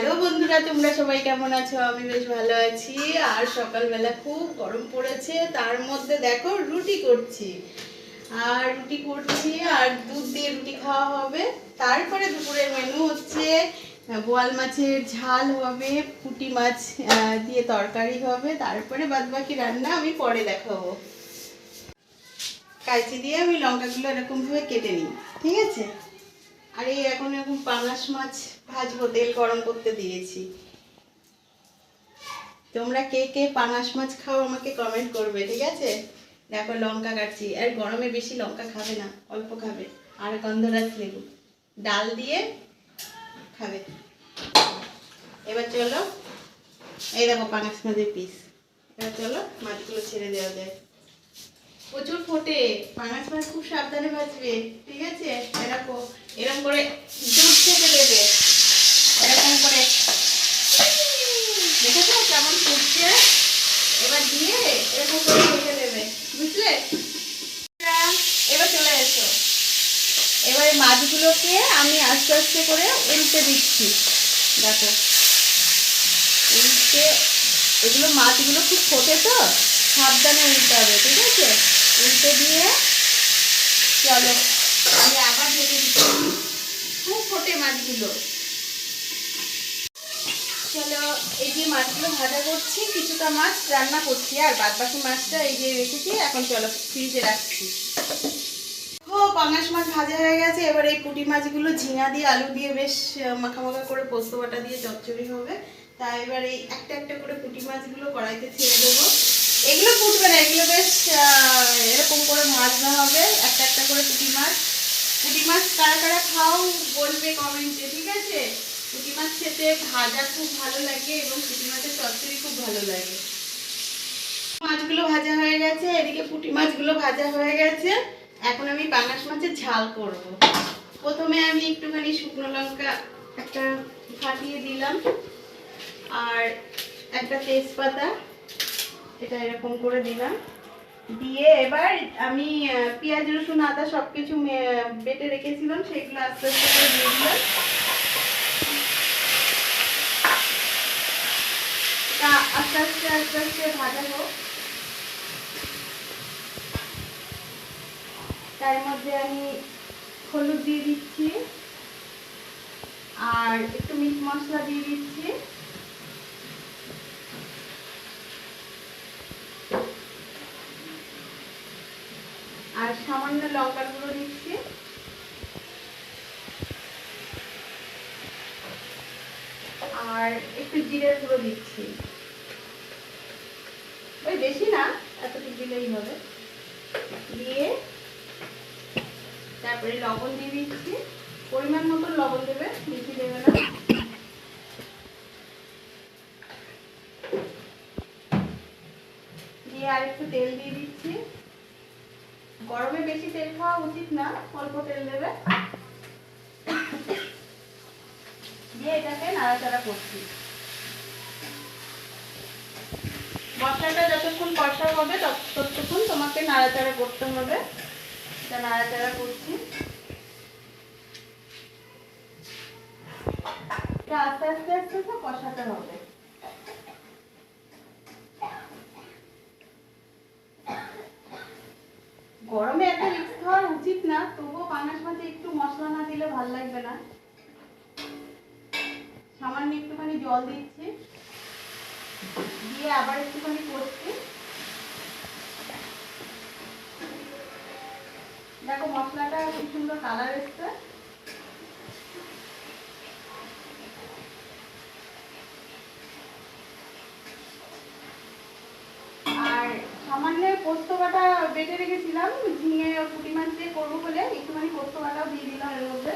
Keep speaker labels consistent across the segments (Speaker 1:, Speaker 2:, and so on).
Speaker 1: Hello বন্ধুরা, তোমরা সবাই কেমন আছো? আমি বেশ ভালো আছি। আর সকালবেলা খুব গরম পড়েছে, তার মধ্যে দেখো রুটি করছি। আর দুধ দিয়ে রুটি খাওয়া হবে। তারপরে দুপুরের মেনু হচ্ছে বোয়াল মাছের ঝাল হবে, পুঁটি মাছ দিয়ে তরকারি হবে। তারপরে বাদবাকি রান্না আমি পরে দেখাবো। কাঁচি দিয়ে আমি লঙ্কাগুলো এরকমভাবে কেটে নিই, ঠিক আছে? আর এই এখন পাঙাশ মাছ ভাজবো, তেল গরম করতে দিয়েছি। তোমরা কে কে পাঙাশ মাছ খাও আমাকে কমেন্ট করবে, ঠিক আছে? দেখো লঙ্কা কাটছি, আর গরমে বেশি লঙ্কা খাবে না, অল্প খাবে। আর গন্ধরাজ লেবু ডাল দিয়ে খাবে। এবার চলো, এই দেখো পাঙাশ মাছের পিস। এবার চলো মাছগুলো ছেড়ে দেওয়া যায়। প্রচুর ফোটে পাঙাশ মাছ, খুব সাবধানে ভাজবে, ঠিক আছে? দেখো এরকম করে দুধ থেকে দেবে, এরকম করে, দেখেছো কেমন ফুটছে? এবার দিয়ে এরকম করে রেখে দেবে, বুঝলে? এবার চলে এসো। এবারে মাছগুলোকে আমি আস্তে আস্তে করে উল্টে দিচ্ছি। দেখো উল্টে, এগুলো মাছগুলো খুব ফোটে তো, সাবধানে উল্টে হবে, ঠিক আছে? উল্টে দিয়ে চলো আমি আবার ঢেকে দিচ্ছি। খুব ফোটে মাছগুলো। চলো, এই যে মাছগুলো ভাজা করছি, কিছুটা মাছ রান্না করছি, আর বাদ বাকি মাছটা এই যে রেখেছি। এখন চলো ফ্রিজে রাখছি। ও পাঙাশ মাছ ভাজা হয়ে গেছে। এবার এই পুঁটি মাছগুলো ঝিঙা দিয়ে আলু দিয়ে বেশ মাখা মাখা করে পোস্ত বাটা দিয়ে চচ্চড়ি হবে। তাই এবার এই একটা একটা করে পুঁটি মাছগুলো কড়াইতে ছেড়ে দেবো। এগুলো ফুটবে না, এগুলো বেশ এরকম করে ভাজা হবে। একটা একটা করে পুঁটি মাছ। পুঁটি মাছ কারা কারা খাও বলবে কমেন্টে, ঠিক আছে? পুঁটি মাছ খেতে ভাজা খুব ভালো লাগে এবং পুঁটি মাছের চচ্চড়ি খুব ভালো লাগে। মাছগুলো ভাজা হয়ে গেছে, এদিকে পুঁটি মাছগুলো ভাজা হয়ে গেছে। এখন আমি পাঙাশ মাছের ঝাল করব। প্রথমে আমি একটুখানি শুকনো লঙ্কা একটা ফাটিয়ে দিলাম, আর একটা তেজপাতা এটা এরকম করে দিলাম। দিয়ে এবার আমি পেঁয়াজ রসুন আদা সবকিছু বেটে রেখেছিলাম, সেগুলো আস্তে আস্তে করে দিয়ে দিলাম। তা আস্তে আস্তে আস্তে আস্তে ভাজা হোক। তার মধ্যে আমি হলুদ দিয়ে দিচ্ছি, আর একটু মিট মশলা দিয়ে দিচ্ছি, আর সামান্য লঙ্কার গুঁড়ো দিচ্ছি, আর একটু জিরের গুঁড়ো দিচ্ছি। ওই বেশি না, এতটুকু দিলেই হবে। দিয়ে তারপরে লবণ দিয়ে দিচ্ছি, পরিমাণ মতো লবণ দেবে, বেশি দেবে না। দিয়ে আর একটু তেল দিয়ে দিচ্ছি। গরমে বেশি তেল খাওয়া উচিত না, অল্প তেল দেবে। দিয়ে এটাকে নাড়াচাড়া করছি। মশলাটা যতক্ষণ কষা হবে ততক্ষণ তোমাকে নাড়াচাড়া করতে হবে। এটা নাড়াচাড়া করছি। এটা আস্তে আস্তে আস্তে তো কষাতে হবে। গরমে এত রিস্ক খাওয়া উচিত না, তবুও পাঙাশ মাছে একটু মশলা না দিলে ভালো লাগবে না। সামান্য একটুখানি জল দিচ্ছি, দিয়ে আবার একটুখানি কষছি। দেখো মশলাটা খুব সুন্দর কালার এসছে। আর সামান্য পোস্ত বাটা বেটে রেখেছিলাম, ঝিঙে পুঁটি মাছ দিয়ে করবো বলে একটুখানি পোস্ত বাটাও দিয়ে দিলাম এর মধ্যে।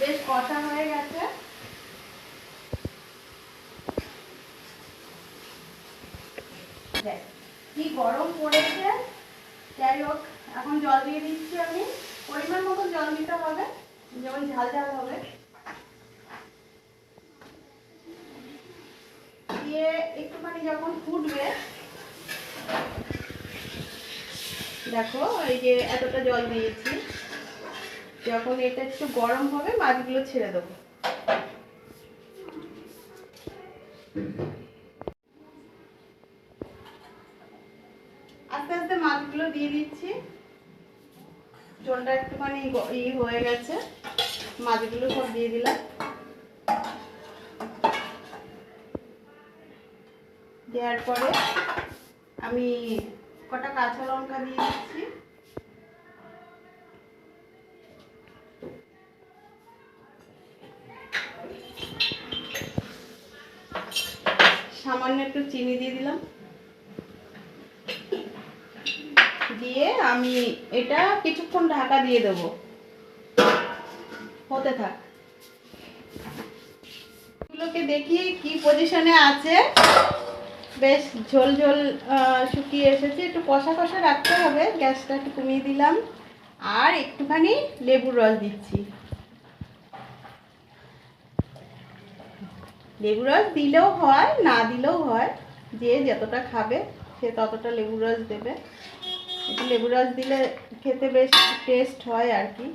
Speaker 1: বেশ কষা হয়ে গেছে। কি গরম পড়েছে। যাই হোক, এখন জল দিয়ে দিচ্ছি আমি। পরিমাণ মতো জল দিতে হবে, যেমন ঝাল ঝাল হবে। দিয়ে একটুখানি যখন ফুটবে, দেখো এই যে এতটা জল দিয়েছি, যখন এটা একটু গরম হবে মাছগুলো ছেড়ে দেবো। আস্তে আস্তে মাছগুলো দিয়ে দিচ্ছি। ঝোলটা একটুখানি হয়ে গেছে, মাছগুলো সব দিয়ে দিলাম। দেওয়ার পরে আমি কটা কাঁচা লঙ্কা দিয়ে দিচ্ছি। সামান্য একটু চিনি দিয়ে দিলাম। দিয়ে আমি এটা কিছুক্ষণ ঢাকা দিয়ে দেবো, হতে থাক। এগুলোকে দেখি কি পজিশনে আছে। বেশ ঝোল ঝোল শুকিয়ে এসেছে, একটু কষা কষা রাখতে হবে। গ্যাসটা একটু কমিয়ে দিলাম আর একটুখানি লেবুর রস দিচ্ছি। লেবুর রস দিলেও হয়, না দিলেও হয়, যে যতটা খাবে সে ততটা লেবুর রস দেবে। একটু লেবুর রস দিলে খেতে বেশ টেস্ট হয় আর কি।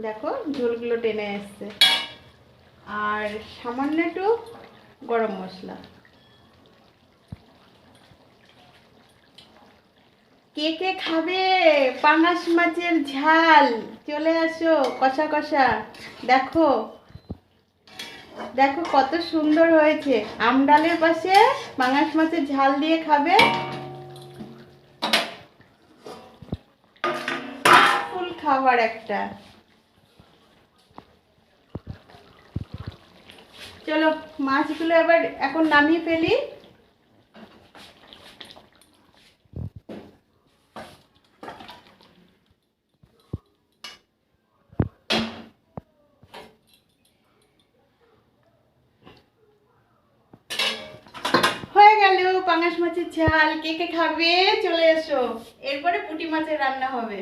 Speaker 1: দেখো ঝোলগুলো টেনে এসছে। আর সামান্য একটু গরম মশলা। কে কে খাবে পাঙাশ মাছের ঝাল? চলে আসো, কষা কষা। দেখো দেখো কত সুন্দর হয়েছে। আমডালের পাশে পাঙাশ মাছের ঝাল দিয়ে খাবে, ফুল খাবার একটা। চলো মাছগুলো এবার এখন নামিয়ে ফেলি। হয়ে গেল পাঙাশ মাছের ঝাল। কে কে খাবে চলে এসো। এরপরে পুঁটি মাছের রান্না হবে।